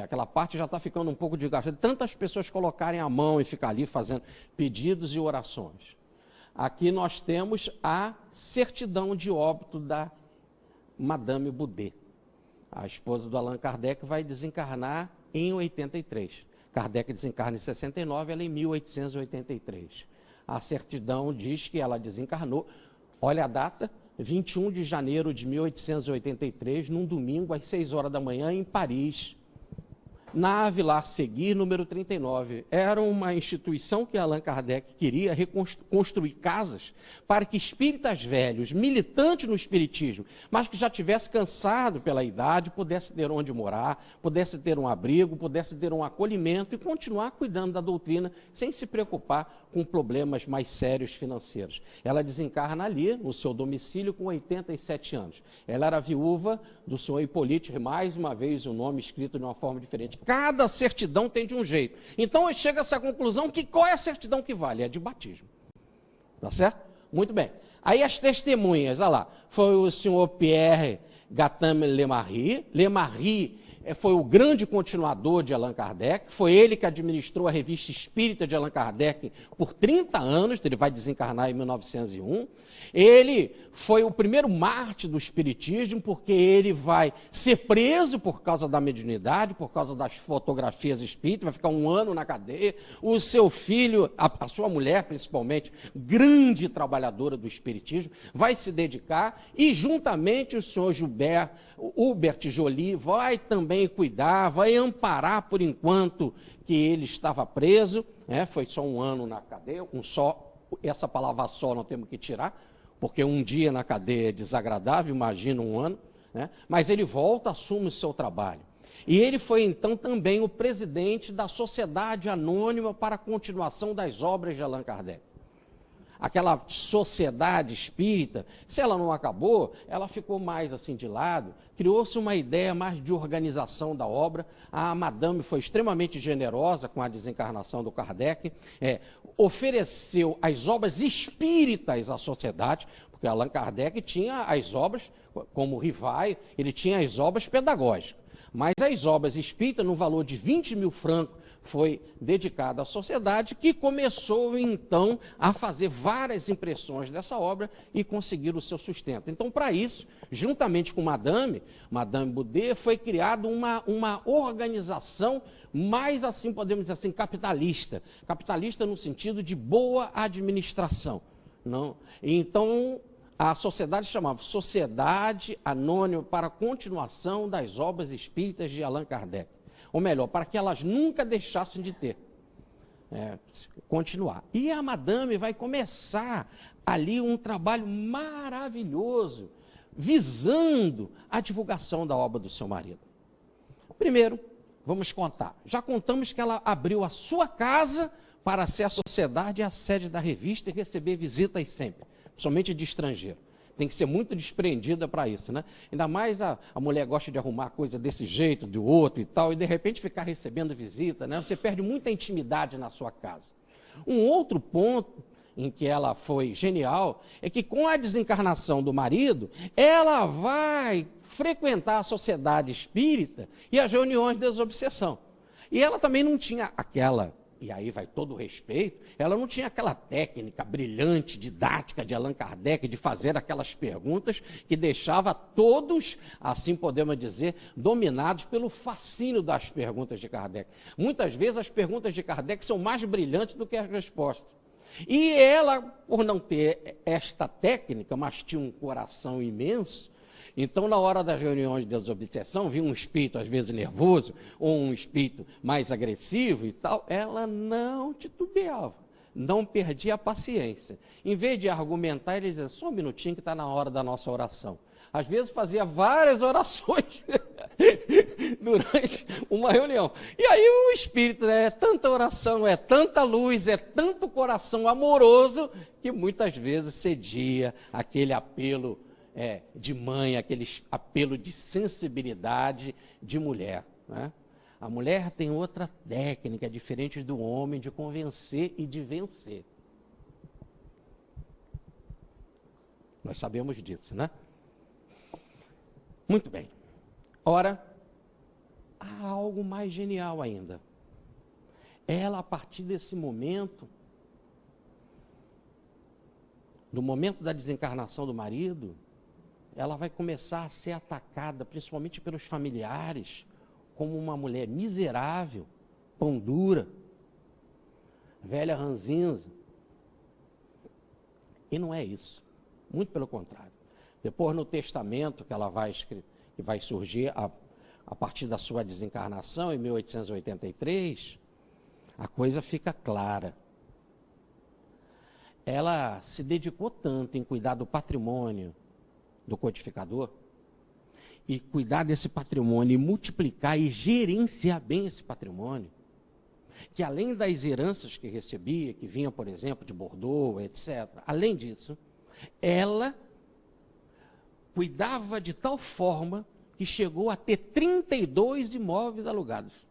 aquela parte já está ficando um pouco desgastada. Tantas pessoas colocarem a mão e ficar ali fazendo pedidos e orações. Aqui nós temos a certidão de óbito da Madame Boudet. A esposa do Allan Kardec vai desencarnar em 83. Kardec desencarna em 69, ela em 1883. A certidão diz que ela desencarnou, olha a data, 21 de janeiro de 1883, num domingo, às 6 horas da manhã, em Paris. Na Vilar Seguir, número 39. Era uma instituição que Allan Kardec queria reconstruir casas para que espíritas velhos, militantes no espiritismo, mas que já tivesse cansado pela idade, pudesse ter onde morar, pudesse ter um abrigo, pudesse ter um acolhimento e continuar cuidando da doutrina sem se preocupar com problemas mais sérios financeiros. Ela desencarna ali, no seu domicílio, com 87 anos. Ela era viúva do senhor Hippolyte, mais uma vez o nome escrito de uma forma diferente. Cada certidão tem de um jeito. Então, chega a essa conclusão que qual é a certidão que vale? É de batismo. Tá certo? Muito bem. Aí as testemunhas, olha lá, foi o senhor Pierre Gattame-Lemarry. Lemarry foi o grande continuador de Allan Kardec, foi ele que administrou a revista Espírita de Allan Kardec por 30 anos, ele vai desencarnar em 1901. Ele foi o primeiro mártir do espiritismo, porque ele vai ser preso por causa da mediunidade, por causa das fotografias espíritas, vai ficar 1 ano na cadeia. O seu filho, a sua mulher principalmente, grande trabalhadora do espiritismo, vai se dedicar, e juntamente o senhor Hubert Joly vai também cuidar, vai amparar por enquanto que ele estava preso, foi só 1 ano na cadeia, essa palavra só nós temos que tirar, porque um dia na cadeia é desagradável, imagina 1 ano, mas ele volta, assume o seu trabalho. E ele foi então também o presidente da Sociedade Anônima para a continuação das obras de Allan Kardec. Aquela sociedade espírita, se ela não acabou, ela ficou mais assim de lado, criou-se uma ideia mais de organização da obra. A Madame foi extremamente generosa com a desencarnação do Kardec, ofereceu as obras espíritas à sociedade, porque Allan Kardec tinha as obras, como Rivai, ele tinha as obras pedagógicas, mas as obras espíritas, no valor de 20 mil francos, foi dedicada à sociedade, que começou então a fazer várias impressões dessa obra e conseguir o seu sustento. Então, para isso, juntamente com Madame Boudet, foi criada uma organização mais, assim, podemos dizer assim, capitalista no sentido de boa administração. Não? Então, a sociedade chamava Sociedade Anônima para a Continuação das Obras Espíritas de Allan Kardec. Ou melhor, para que elas nunca deixassem de continuar. E a Madame vai começar ali um trabalho maravilhoso, visando a divulgação da obra do seu marido. Primeiro, vamos contar. Já contamos que ela abriu a sua casa para ser a sociedade e a sede da revista e receber visitas sempre. somente de estrangeiro. Tem que ser muito despreendida para isso, né? Ainda mais a mulher gosta de arrumar coisa desse jeito, do outro e tal, e de repente ficar recebendo visita, né? Você perde muita intimidade na sua casa. Um outro ponto em que ela foi genial é que com a desencarnação do marido, ela vai frequentar a sociedade espírita e as reuniões de desobsessão. E ela também não tinha aquela, e aí vai todo o respeito, ela não tinha aquela técnica brilhante, didática de Allan Kardec, de fazer aquelas perguntas que deixava todos, assim podemos dizer, dominados pelo fascínio das perguntas de Kardec. Muitas vezes as perguntas de Kardec são mais brilhantes do que as respostas. E ela, por não ter esta técnica, mas tinha um coração imenso, então, na hora das reuniões de desobsessão, vinha um espírito, às vezes, nervoso, ou um espírito mais agressivo e tal, ela não titubeava, não perdia a paciência. Em vez de argumentar, ele dizia, só um minutinho que está na hora da nossa oração. Às vezes fazia várias orações durante uma reunião. E aí o espírito, né, é tanta oração, é tanta luz, é tanto coração amoroso, que muitas vezes cedia aquele apelo de mãe, aquele apelo de sensibilidade de mulher, né? A mulher tem outra técnica, diferente do homem, de convencer e de vencer. Nós sabemos disso, né? Muito bem. Ora, há algo mais genial ainda. Ela, a partir desse momento, do momento da desencarnação do marido, ela vai começar a ser atacada, principalmente pelos familiares, como uma mulher miserável, pão dura, velha ranzinza. E não é isso. Muito pelo contrário. Depois, no testamento que ela vai escrever, que vai surgir a partir da sua desencarnação, em 1883, a coisa fica clara. Ela se dedicou tanto em cuidar do patrimônio do codificador, e cuidar desse patrimônio, e multiplicar e gerenciar bem esse patrimônio, que além das heranças que recebia, que vinham, por exemplo, de Bordeaux, etc., além disso, ela cuidava de tal forma que chegou a ter 32 imóveis alugados.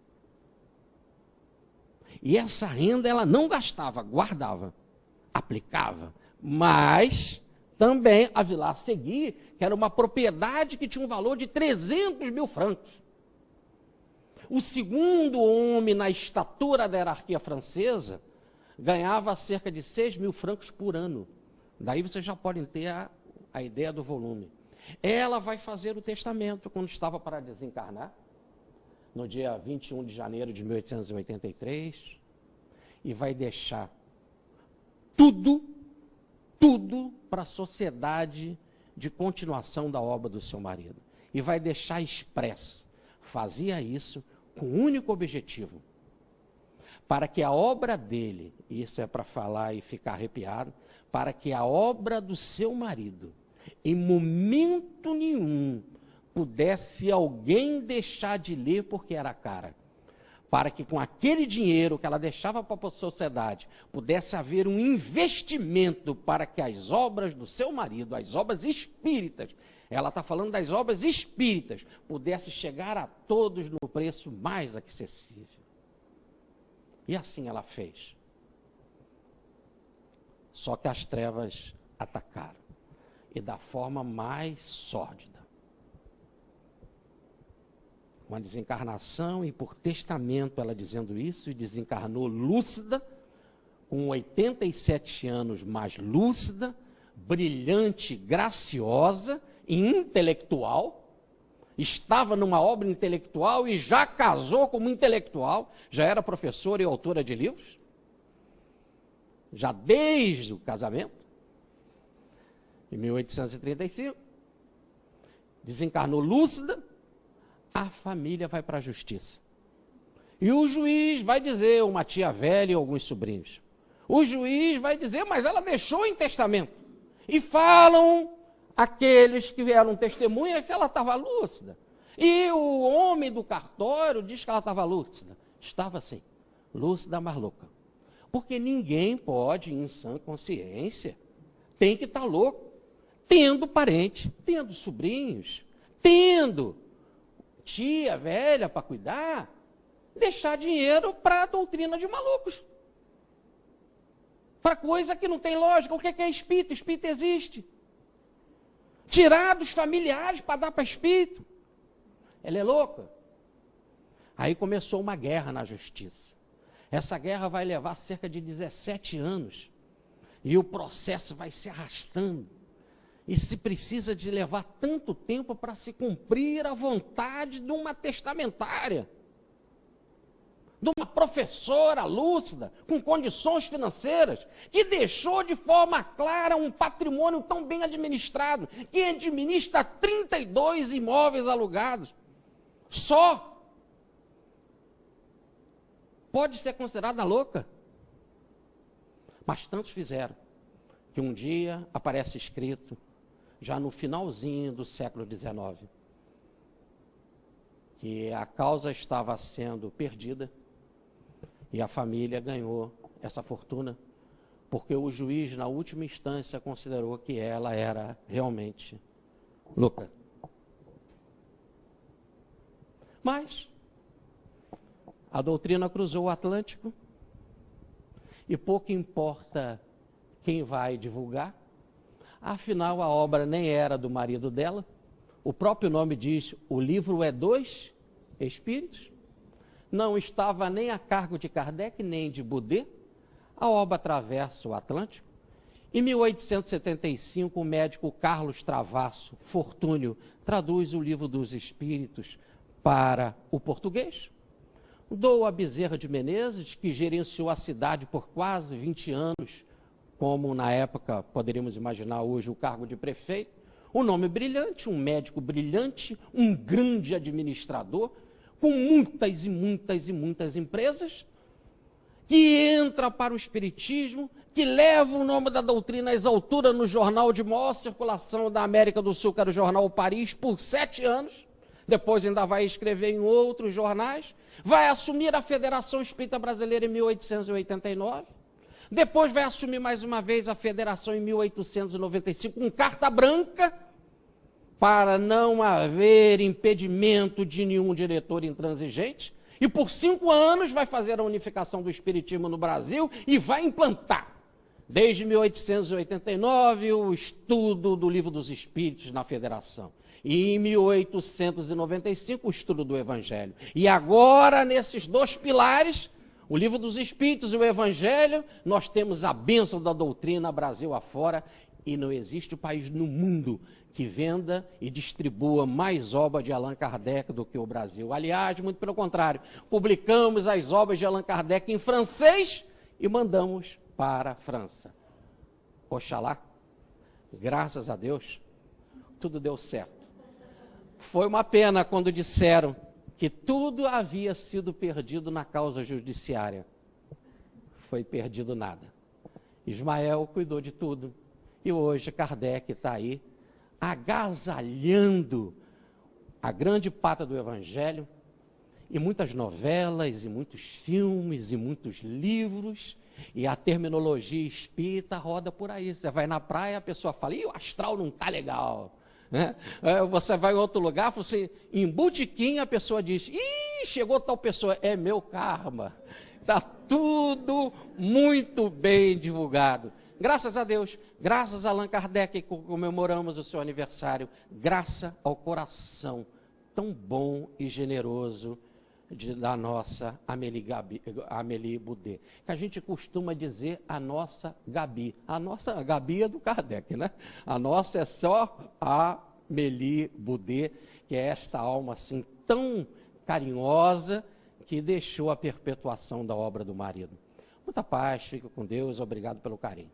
E essa renda ela não gastava, guardava, aplicava, mas também a Vilar Segui, que era uma propriedade que tinha um valor de 300 mil francos. O segundo homem na estatura da hierarquia francesa ganhava cerca de 6 mil francos por ano. Daí vocês já podem ter a ideia do volume. Ela vai fazer o testamento quando estava para desencarnar, no dia 21 de janeiro de 1883, e vai deixar tudo para a sociedade de continuação da obra do seu marido. E vai deixar expresso. Fazia isso com um único objetivo. Para que a obra dele, isso é para falar e ficar arrepiado, para que a obra do seu marido, em momento nenhum, pudesse alguém deixar de ler porque era cara. Para que com aquele dinheiro que ela deixava para a sociedade, pudesse haver um investimento para que as obras do seu marido, as obras espíritas, ela está falando das obras espíritas, pudesse chegar a todos no preço mais acessível. E assim ela fez. Só que as trevas atacaram, e da forma mais sórdida. Uma desencarnação, e por testamento ela dizendo isso, e desencarnou lúcida, com 87 anos mais lúcida, brilhante, graciosa e intelectual. Estava numa obra intelectual e já casou como intelectual, já era professora e autora de livros, já desde o casamento, em 1835, desencarnou lúcida. A família vai para a justiça. E o juiz vai dizer, uma tia velha e alguns sobrinhos, o juiz vai dizer, mas ela deixou em testamento. E falam aqueles que vieram testemunha que ela estava lúcida. E o homem do cartório diz que ela estava lúcida. Estava assim, lúcida, mas louca. Porque ninguém pode, em sã consciência, tem que estar louco, tendo parente, tendo sobrinhos, tendo tia velha para cuidar, deixar dinheiro para a doutrina de malucos. Para coisa que não tem lógica. O que é espírito? Espírito existe. Tirar dos familiares para dar para espírito. Ela é louca. Aí começou uma guerra na justiça. Essa guerra vai levar cerca de 17 anos. E o processo vai se arrastando. E se precisa de levar tanto tempo para se cumprir a vontade de uma testamentária. De uma professora lúcida, com condições financeiras, que deixou de forma clara um patrimônio tão bem administrado, que administra 32 imóveis alugados. Só pode ser considerada louca. Mas tantos fizeram, que um dia aparece escrito, já no finalzinho do século XIX, que a causa estava sendo perdida e a família ganhou essa fortuna, porque o juiz, na última instância, considerou que ela era realmente louca. Mas a doutrina cruzou o Atlântico e pouco importa quem vai divulgar. Afinal, a obra nem era do marido dela. O próprio nome diz, o livro é dos Espíritos. Não estava nem a cargo de Kardec, nem de Boudet. A obra atravessa o Atlântico. Em 1875, o médico Carlos Travasso Fortúnio traduz o livro dos Espíritos para o português. Dom Bezerra de Menezes, que gerenciou a cidade por quase 20 anos, como na época poderíamos imaginar hoje o cargo de prefeito, um nome brilhante, um médico brilhante, um grande administrador, com muitas e muitas e muitas empresas, que entra para o espiritismo, que leva o nome da doutrina às alturas no jornal de maior circulação da América do Sul, que era o jornal Paris, por 7 anos, depois ainda vai escrever em outros jornais, vai assumir a Federação Espírita Brasileira em 1889, depois vai assumir mais uma vez a federação em 1895, com carta branca, para não haver impedimento de nenhum diretor intransigente, e por 5 anos vai fazer a unificação do espiritismo no Brasil e vai implantar, desde 1889, o estudo do Livro dos Espíritos na federação. E em 1895, o estudo do Evangelho. E agora, nesses 2 pilares, o Livro dos Espíritos e o Evangelho, nós temos a bênção da doutrina Brasil afora, e não existe país no mundo que venda e distribua mais obras de Allan Kardec do que o Brasil. Aliás, muito pelo contrário, publicamos as obras de Allan Kardec em francês e mandamos para a França. Oxalá, graças a Deus, tudo deu certo. Foi uma pena quando disseram que tudo havia sido perdido na causa judiciária. Foi perdido nada. Ismael cuidou de tudo. E hoje Kardec está aí, agasalhando a grande pata do Evangelho, e muitas novelas, e muitos filmes, e muitos livros, e a terminologia espírita roda por aí. Você vai na praia, a pessoa fala, o astral não está legal. Né? Você vai em outro lugar, você, em botequim, a pessoa diz, chegou tal pessoa, é meu karma. Está tudo muito bem divulgado. Graças a Deus, graças a Allan Kardec, que comemoramos o seu aniversário, graças ao coração tão bom e generoso da nossa Amélie Boudet, que a gente costuma dizer a nossa Gabi. A nossa Gabi é do Kardec, né? A nossa é só a Amélie Boudet, que é esta alma assim tão carinhosa que deixou a perpetuação da obra do marido. Muita paz, fique com Deus, obrigado pelo carinho.